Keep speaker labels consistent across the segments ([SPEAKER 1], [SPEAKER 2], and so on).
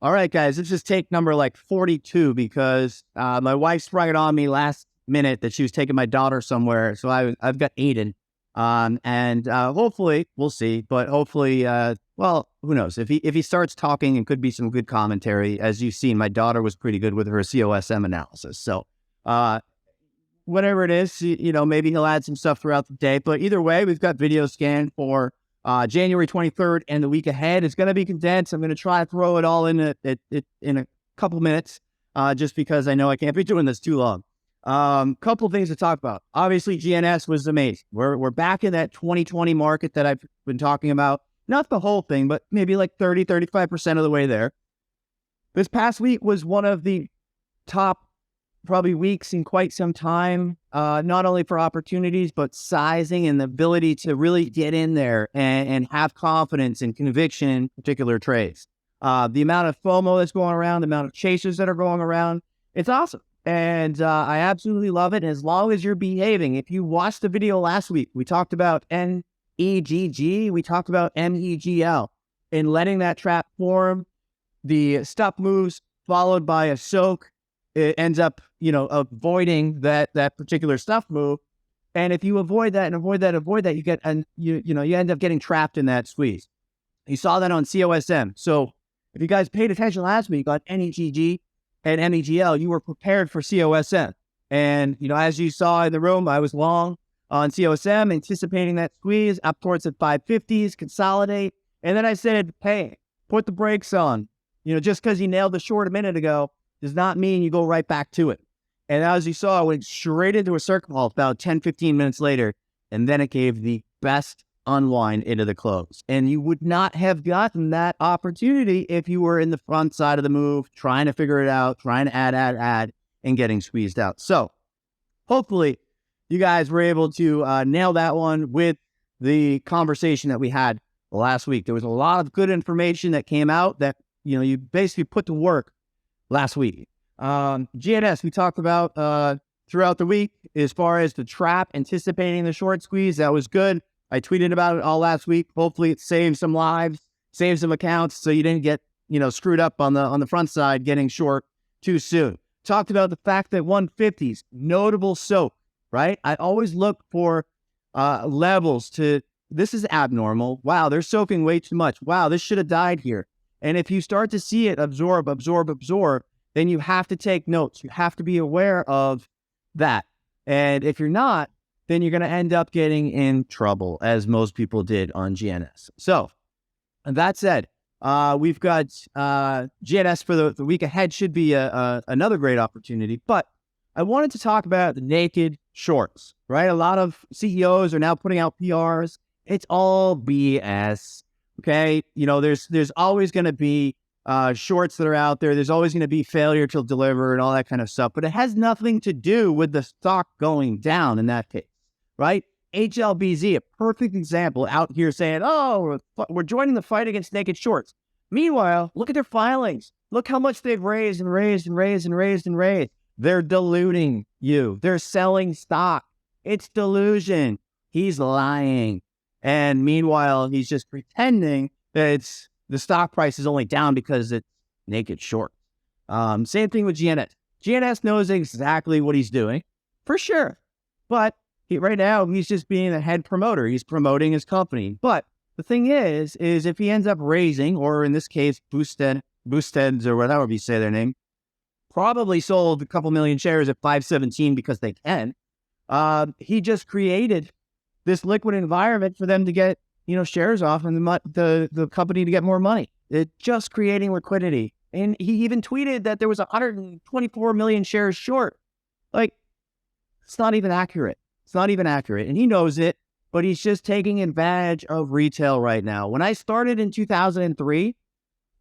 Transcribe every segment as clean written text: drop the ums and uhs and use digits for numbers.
[SPEAKER 1] All right, guys, this is take number like 42 because my wife sprung it on me last minute that she was taking my daughter somewhere. So I've got Aiden. And hopefully we'll see, but hopefully, well, who knows if he starts talking, it could be some good commentary. As you've seen, my daughter was pretty good with her COSM analysis. So, whatever it is, maybe he'll add some stuff throughout the day, but either way, we've got video scanned for January 23rd and the week ahead. It's going to be condensed. I'm going to try to throw it all in in a couple minutes, just because I know I can't be doing this too long. Couple things to talk about. Obviously, GNS was amazing. We're back in that 2020 market that I've been talking about. Not the whole thing, but maybe like 35% of the way there. This past week was one of the top probably weeks in quite some time, not only for opportunities, but sizing and the ability to really get in there and have confidence and conviction in particular trades. The amount of FOMO that's going around, the amount of chasers that are going around, it's awesome. And I absolutely love it. And as long as you're behaving, if you watched the video last week, we talked about NEGG, we talked about MEGL, and letting that trap form, the stop moves followed by a soak, it ends up, avoiding that particular stuff move. And if you avoid that and avoid that, you get, and you end up getting trapped in that squeeze. You saw that on COSM. So if you guys paid attention last week on NEGG and MEGL, you were prepared for COSM. And, as you saw in the room, I was long on COSM, anticipating that squeeze up towards the 550s, consolidate. And then I said, hey, put the brakes on. Just because you nailed the short a minute ago does not mean you go right back to it. And as you saw, I went straight into a circle halt about 10, 15 minutes later, and then it gave the best unwind into the close. And you would not have gotten that opportunity if you were in the front side of the move, trying to figure it out, trying to add, and getting squeezed out. So hopefully you guys were able to nail that one with the conversation that we had last week. There was a lot of good information that came out that, you basically put to work last week. GNS, we talked about throughout the week as far as the trap, anticipating the short squeeze. That was good. I tweeted about it all last week. Hopefully it saved some lives, saved some accounts, so you didn't get, screwed up on the front side getting short too soon. Talked about the fact that 150s, notable soak, right? I always look for levels to, this is abnormal. Wow, they're soaking way too much. Wow, this should have died here. And if you start to see it absorb, then you have to take notes. You have to be aware of that. And if you're not, then you're going to end up getting in trouble, as most people did on GNS. So, that said, we've got GNS for the week ahead should be another great opportunity. But I wanted to talk about the naked shorts, right? A lot of CEOs are now putting out PRs. It's all BS. Okay, there's always going to be shorts that are out there. There's always going to be failure to deliver and all that kind of stuff. But it has nothing to do with the stock going down in that case, right? HLBZ, a perfect example, out here saying, oh, we're joining the fight against naked shorts. Meanwhile, look at their filings. Look how much they've raised and raised and raised and raised and raised. They're diluting you. They're selling stock. It's delusion. He's lying. And meanwhile, he's just pretending that the stock price is only down because it's naked short. Same thing with GNS. GNS knows exactly what he's doing, for sure. But right now, he's just being a head promoter. He's promoting his company. But the thing is if he ends up raising, or in this case, Boosteds, or whatever you say their name, probably sold a couple million shares at 517 because they can. He just created this liquid environment for them to get, shares off and the company to get more money. It's just creating liquidity. And he even tweeted that there was 124 million shares short. Like, it's not even accurate. It's not even accurate. And he knows it, but he's just taking advantage of retail right now. When I started in 2003,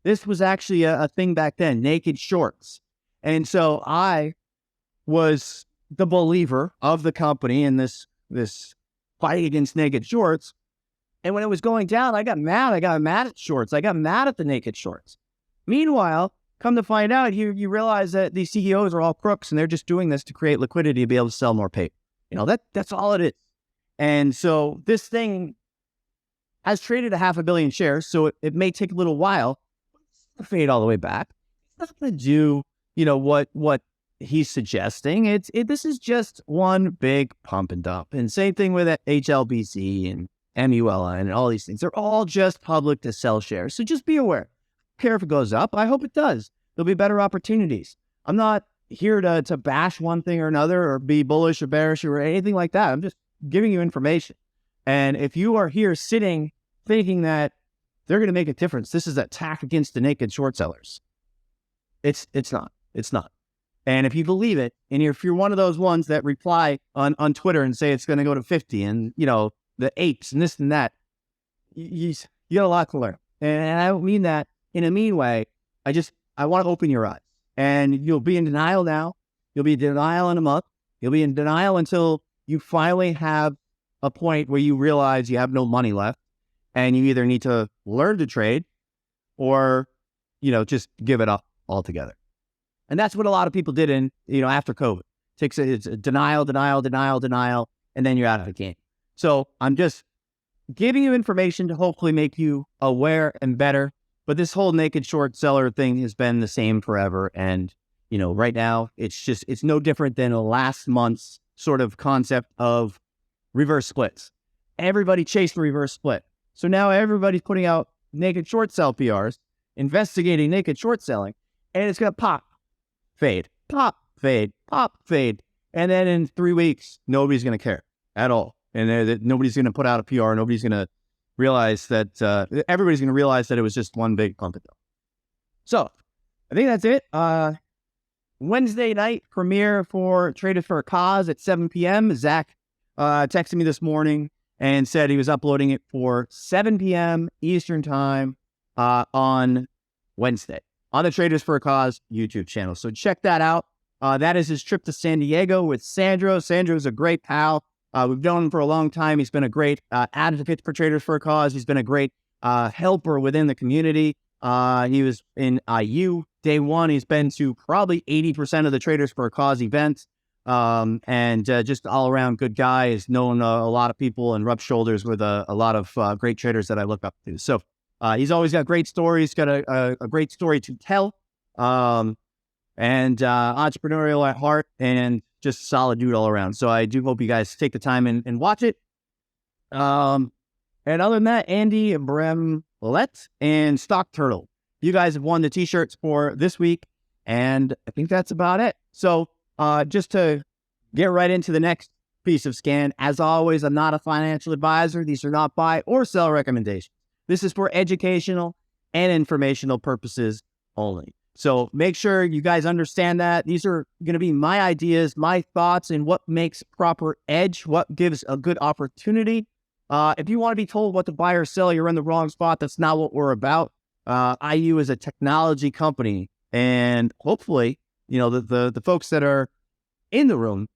[SPEAKER 1] this was actually a thing back then, naked shorts. And so I was the believer of the company in this fight against naked shorts. And when it was going down, I got mad. I got mad at shorts. I got mad at the naked shorts. Meanwhile, come to find out, you realize that these CEOs are all crooks and they're just doing this to create liquidity to be able to sell more paper. That's all it is. And so this thing has traded 500 million shares, so it may take a little while. to fade all the way back. It's not going to do, what he's suggesting. This is just one big pump and dump. And same thing with HLBC and MULI and all these things. They're all just public to sell shares. So just be aware. Care if it goes up. I hope it does. There'll be better opportunities. I'm not here to bash one thing or another or be bullish or bearish or anything like that. I'm just giving you information. And if you are here sitting thinking that they're going to make a difference, this is an attack against the naked short sellers. It's not. It's not. And if you believe it, and if you're one of those ones that reply on Twitter and say it's going to go to 50 and, the apes and this and that, you got a lot to learn. And I don't mean that in a mean way. I want to open your eyes. And you'll be in denial now. You'll be in denial in a month. You'll be in denial until you finally have a point where you realize you have no money left and you either need to learn to trade or, just give it up altogether. And that's what a lot of people did after COVID. It's denial, and then you're out of the game. So I'm just giving you information to hopefully make you aware and better. But this whole naked short seller thing has been the same forever. And, right now it's no different than last month's sort of concept of reverse splits. Everybody chased the reverse split. So now everybody's putting out naked short sell PRs, investigating naked short selling, and it's going to pop, fade, pop, fade, pop, fade. And then in 3 weeks, nobody's going to care at all. And nobody's going to put out a PR. Nobody's going to realize that, everybody's going to realize that it was just one big pump and dump. So I think that's it. Wednesday night premiere for Traders for a Cause at 7 p.m. Zach texted me this morning and said he was uploading it for 7 p.m. Eastern time on Wednesday on the Traders for a Cause YouTube channel. So check that out. That is his trip to San Diego with Sandro. Sandro's a great pal. We've known him for a long time. He's been a great advocate for Traders for a Cause. He's been a great helper within the community. He was in IU day one. He's been to probably 80% of the Traders for a Cause events. And just all around good guy. He's known a lot of people and rubbed shoulders with a lot of great traders that I look up to. So he's always got great stories, got a great story to tell, and entrepreneurial at heart, and just a solid dude all around. So I do hope you guys take the time and watch it. And other than that, Andy Bremlett and Stock Turtle, you guys have won the t-shirts for this week, and I think that's about it. So just to get right into the next piece of scan, as always, I'm not a financial advisor. These are not buy or sell recommendations. This is for educational and informational purposes only. So make sure you guys understand that. These are going to be my ideas, my thoughts, and what makes proper edge, what gives a good opportunity. If you want to be told what to buy or sell, you're in the wrong spot. That's not what we're about. IU is a technology company, and hopefully, the folks that are in the room,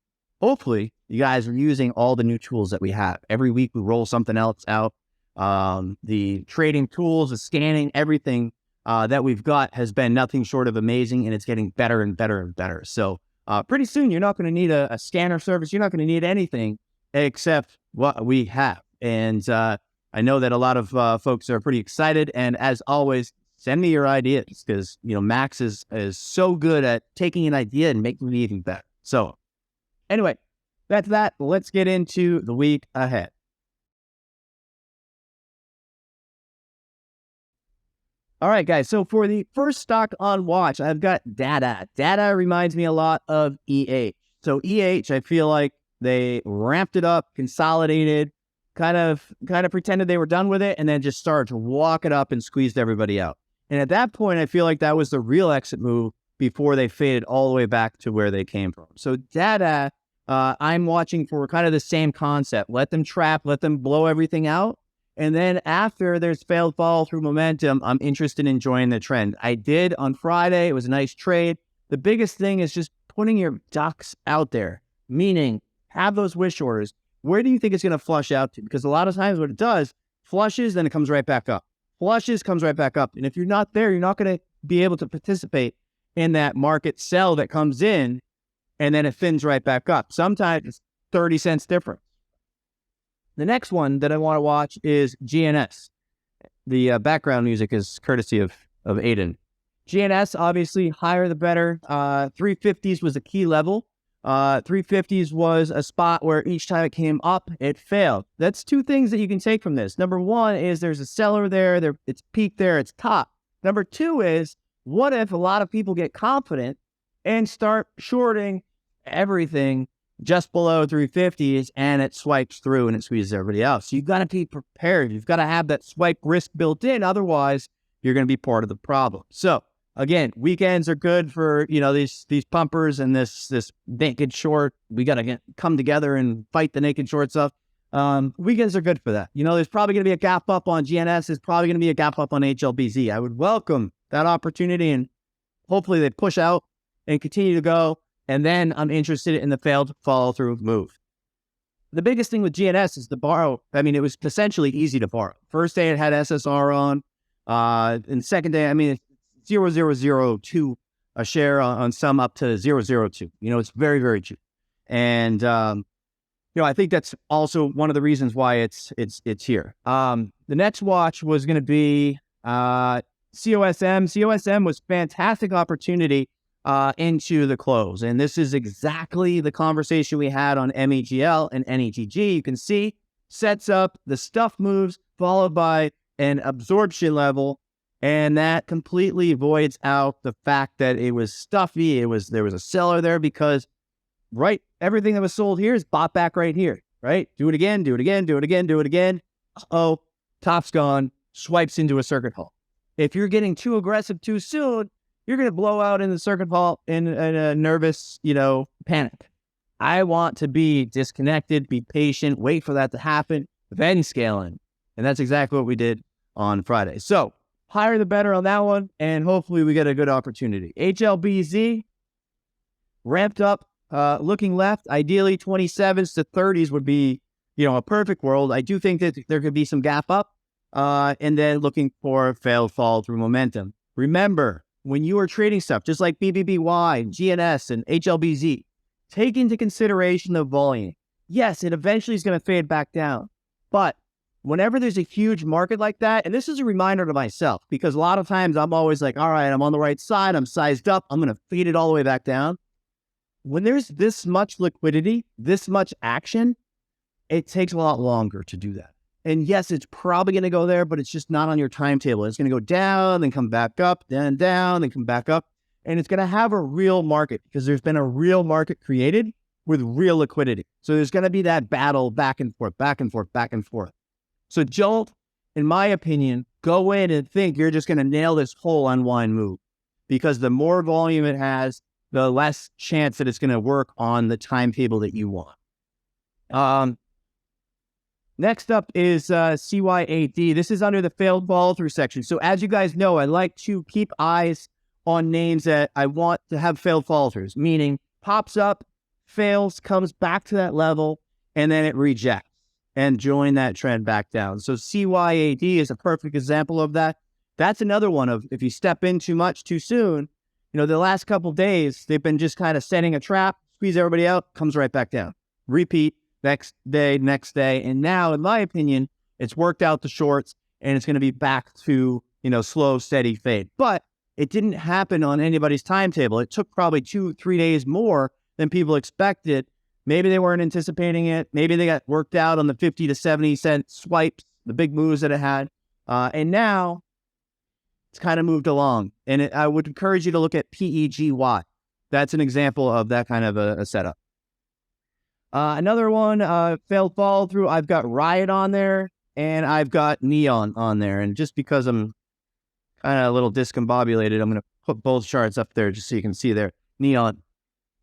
[SPEAKER 1] hopefully you guys are using all the new tools that we have. Every week we roll something else out. The trading tools, the scanning, everything that we've got has been nothing short of amazing, and it's getting better and better and better. So pretty soon you're not going to need a scanner service. You're not going to need anything except what we have. And I know that a lot of folks are pretty excited. And as always, send me your ideas, because Max is so good at taking an idea and making it even better. So anyway, that's that. Let's get into the week ahead. All right, guys. So for the first stock on watch, I've got Data. Data reminds me a lot of EH. So EH, I feel like they ramped it up, consolidated, kind of pretended they were done with it, and then just started to walk it up and squeezed everybody out. And at that point, I feel like that was the real exit move before they faded all the way back to where they came from. So Data, I'm watching for kind of the same concept. Let them trap, let them blow everything out. And then after there's failed follow through momentum, I'm interested in enjoying the trend. I did on Friday. It was a nice trade. The biggest thing is just putting your ducks out there, meaning have those wish orders. Where do you think it's going to flush out to? Because a lot of times what it does, flushes, then it comes right back up. Flushes, comes right back up. And if you're not there, you're not going to be able to participate in that market sell that comes in, and then it thins right back up. Sometimes it's 30 cents difference. The next one that I want to watch is GNS. The background music is courtesy of Aiden. GNS, obviously, higher the better. 350s was a key level. 350s was a spot where each time it came up, it failed. That's two things that you can take from this. Number one is there's a seller there, it's peaked there, it's top. Number two is, what if a lot of people get confident and start shorting everything just below 350s and it swipes through and it squeezes everybody else? So you've got to be prepared. You've got to have that swipe risk built in. Otherwise, you're going to be part of the problem. So again, weekends are good for, these pumpers and this naked short. We got to come together and fight the naked short stuff. Weekends are good for that. There's probably going to be a gap up on GNS. There's probably going to be a gap up on HLBZ. I would welcome that opportunity, and hopefully they push out and continue to go. And then I'm interested in the failed follow through move. The biggest thing with GNS is the borrow. I mean, it was essentially easy to borrow. First day it had SSR on. And second day, it's 0.002 a share on some up to 0.02. It's very, very cheap. And, I think that's also one of the reasons why it's here. The next watch was going to be COSM. COSM was fantastic opportunity into the close. And this is exactly the conversation we had on MEGL and NEGG. You can see sets up, the stuff moves, followed by an absorption level. And that completely voids out the fact that it was stuffy. There was a seller there because, right, everything that was sold here is bought back right here, right? Do it again, do it again, do it again, do it again. Oh, top's gone, swipes into a circuit halt. If you're getting too aggressive too soon, you're going to blow out in the circuit halt in a nervous, panic. I want to be disconnected, be patient, wait for that to happen, then scale in. And that's exactly what we did on Friday. So higher the better on that one, and hopefully we get a good opportunity. HLBZ ramped up, looking left. Ideally, 27s to 30s would be, a perfect world. I do think that there could be some gap up, and then looking for failed fall through momentum. Remember, when you are trading stuff, just like BBBY, GNS, and HLBZ, take into consideration the volume. Yes, it eventually is going to fade back down, but whenever there's a huge market like that, and this is a reminder to myself, because a lot of times I'm always like, all right, I'm on the right side, I'm sized up, I'm going to fade it all the way back down. When there's this much liquidity, this much action, it takes a lot longer to do that. And yes, it's probably going to go there, but it's just not on your timetable. It's going to go down, then come back up, then down, then come back up. And it's going to have a real market because there's been a real market created with real liquidity. So there's going to be that battle back and forth, back and forth, back and forth. So don't, in my opinion, go in and think you're just going to nail this whole unwind move, because the more volume it has, the less chance that it's going to work on the timetable that you want. Next up is CYAD. This is under the failed follow through section. So as you guys know, I like to keep eyes on names that I want to have failed follow throughs, meaning pops up, fails, comes back to that level, and then it rejects and join that trend back down. So CYAD is a perfect example of that. That's another one of, if you step in too much too soon, the last couple of days, they've been just kind of setting a trap, squeeze everybody out, comes right back down. Repeat, next day. And now, in my opinion, it's worked out the shorts and it's going to be back to, slow, steady fade. But it didn't happen on anybody's timetable. It took probably 2-3 days more than people expected. Maybe they weren't anticipating it. Maybe they got worked out on the 50 to 70 cent swipes, the big moves that it had. And now it's kind of moved along. And I would encourage you to look at PEGY. That's an example of that kind of a setup. Another one, failed follow through. I've got Riot on there and I've got Neon on there. And just because I'm kind of a little discombobulated, I'm going to put both charts up there just so you can see there. Neon.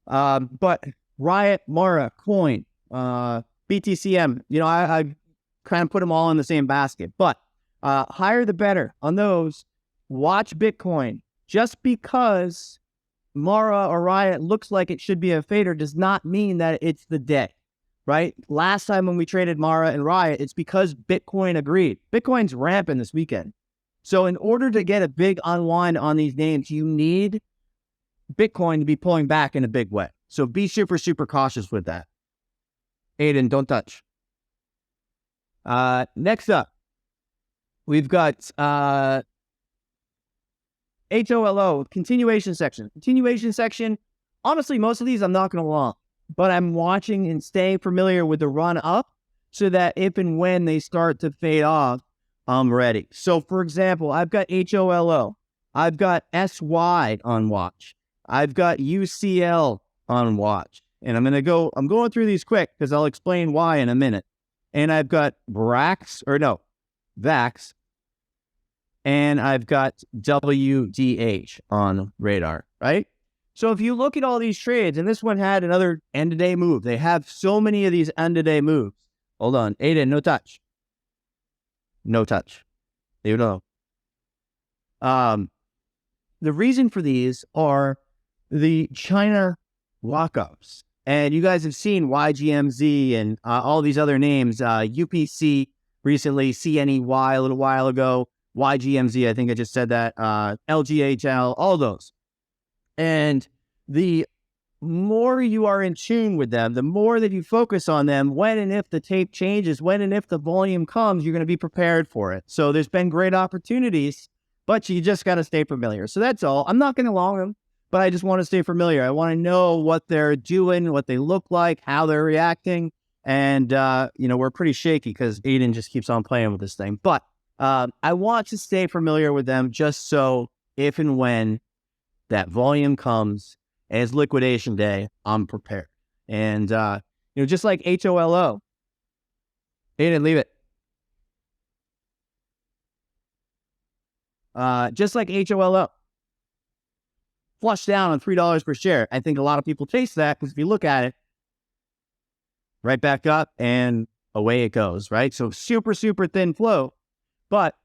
[SPEAKER 1] But Riot, Mara, Coin, BTCM, I kind of put them all in the same basket. But higher the better on those. Watch Bitcoin. Just because Mara or Riot looks like it should be a fader does not mean that it's the day, right? Last time when we traded Mara and Riot, it's because Bitcoin agreed. Bitcoin's ramping this weekend. So in order to get a big unwind on these names, you need Bitcoin to be pulling back in a big way. So be super, super cautious with that. Aiden, don't touch. Next up, we've got HOLO, continuation section. Continuation section, honestly, most of these I'm not going to long, but I'm watching and staying familiar with the run up so that if and when they start to fade off, I'm ready. So, for example, I've got HOLO. I've got SY on watch. I've got UCL on watch. And I'm going through these quick because I'll explain why in a minute. And I've got VAX, and I've got WDH on radar, right? So if you look at all these trades, and this one had another end-of-day move. They have so many of these end-of-day moves. Hold on. Aiden, no touch. No touch. Leave it alone. The reason for these are the China lockups. And you guys have seen YGMZ and all these other names, UPC recently, CNEY a little while ago, YGMZ, I think I just said that, LGHL, all those. And the more you are in tune with them, the more that you focus on them, when and if the tape changes, when and if the volume comes, you're going to be prepared for it. So there's been great opportunities, but you just got to stay familiar. So that's all. I'm not going to long them, but I just want to stay familiar. I want to know what they're doing, what they look like, how they're reacting. And, we're pretty shaky because Aiden just keeps on playing with this thing. But I want to stay familiar with them just so if and when that volume comes as liquidation day, I'm prepared. And, just like HOLO. Aiden, leave it. Just like HOLO. Flush down on $3 per share. I think a lot of people chase that because if you look at it, right back up and away it goes, right? So super, super thin flow. But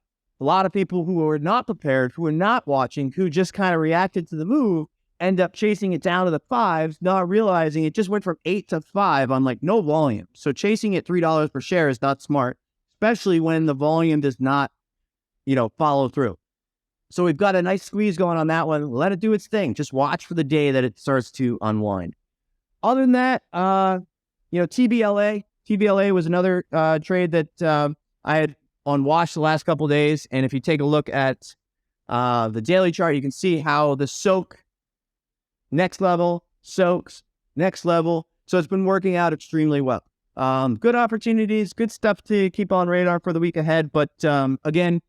[SPEAKER 1] a lot of people who are not prepared, who are not watching, who just kind of reacted to the move, end up chasing it down to the fives, not realizing it just went from 8 to 5 on like no volume. So chasing it $3 per share is not smart, especially when the volume does not, follow through. So we've got a nice squeeze going on that one. Let it do its thing. Just watch for the day that it starts to unwind. Other than that, TBLA. TBLA was another trade that I had on watch the last couple of days. And if you take a look at the daily chart, you can see how the soak next level, soaks next level. So it's been working out extremely well. Good opportunities, good stuff to keep on radar for the week ahead. But again,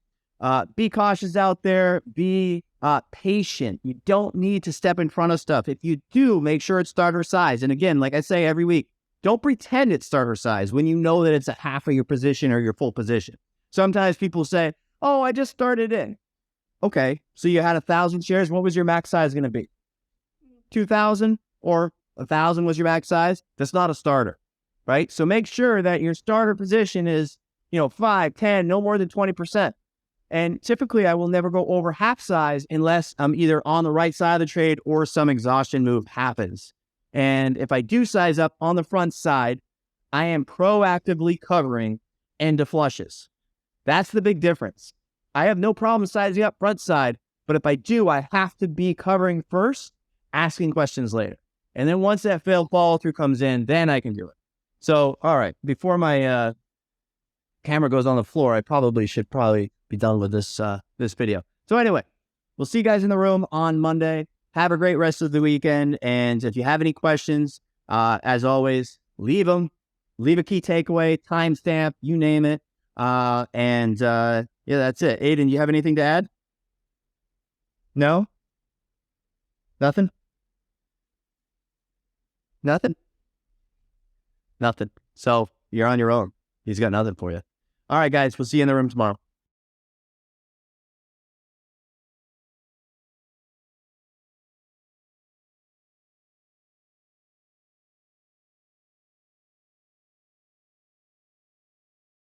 [SPEAKER 1] be cautious out there. Be patient. You don't need to step in front of stuff. If you do, make sure it's starter size. And again, like I say every week, don't pretend it's starter size when you know that it's a half of your position or your full position. Sometimes people say, oh, I just started in. Okay, so you had 1,000 shares. What was your max size going to be? 2,000 or 1,000 was your max size? That's not a starter, right? So make sure that your starter position is, 5, 10, no more than 20%. And typically I will never go over half size unless I'm either on the right side of the trade or some exhaustion move happens. And if I do size up on the front side, I am proactively covering end of flushes. That's the big difference. I have no problem sizing up front side, but if I do, I have to be covering first, asking questions later. And then once that failed follow through comes in, then I can do it. So, all right, before my camera goes on the floor, I should be done with this video. So anyway, we'll see you guys in the room on Monday. Have a great rest of the weekend. And if you have any questions, as always, leave them. Leave a key takeaway, timestamp, you name it. That's it. Aiden, you have anything to add? No? Nothing? Nothing? Nothing. So you're on your own. He's got nothing for you. All right, guys, we'll see you in the room tomorrow.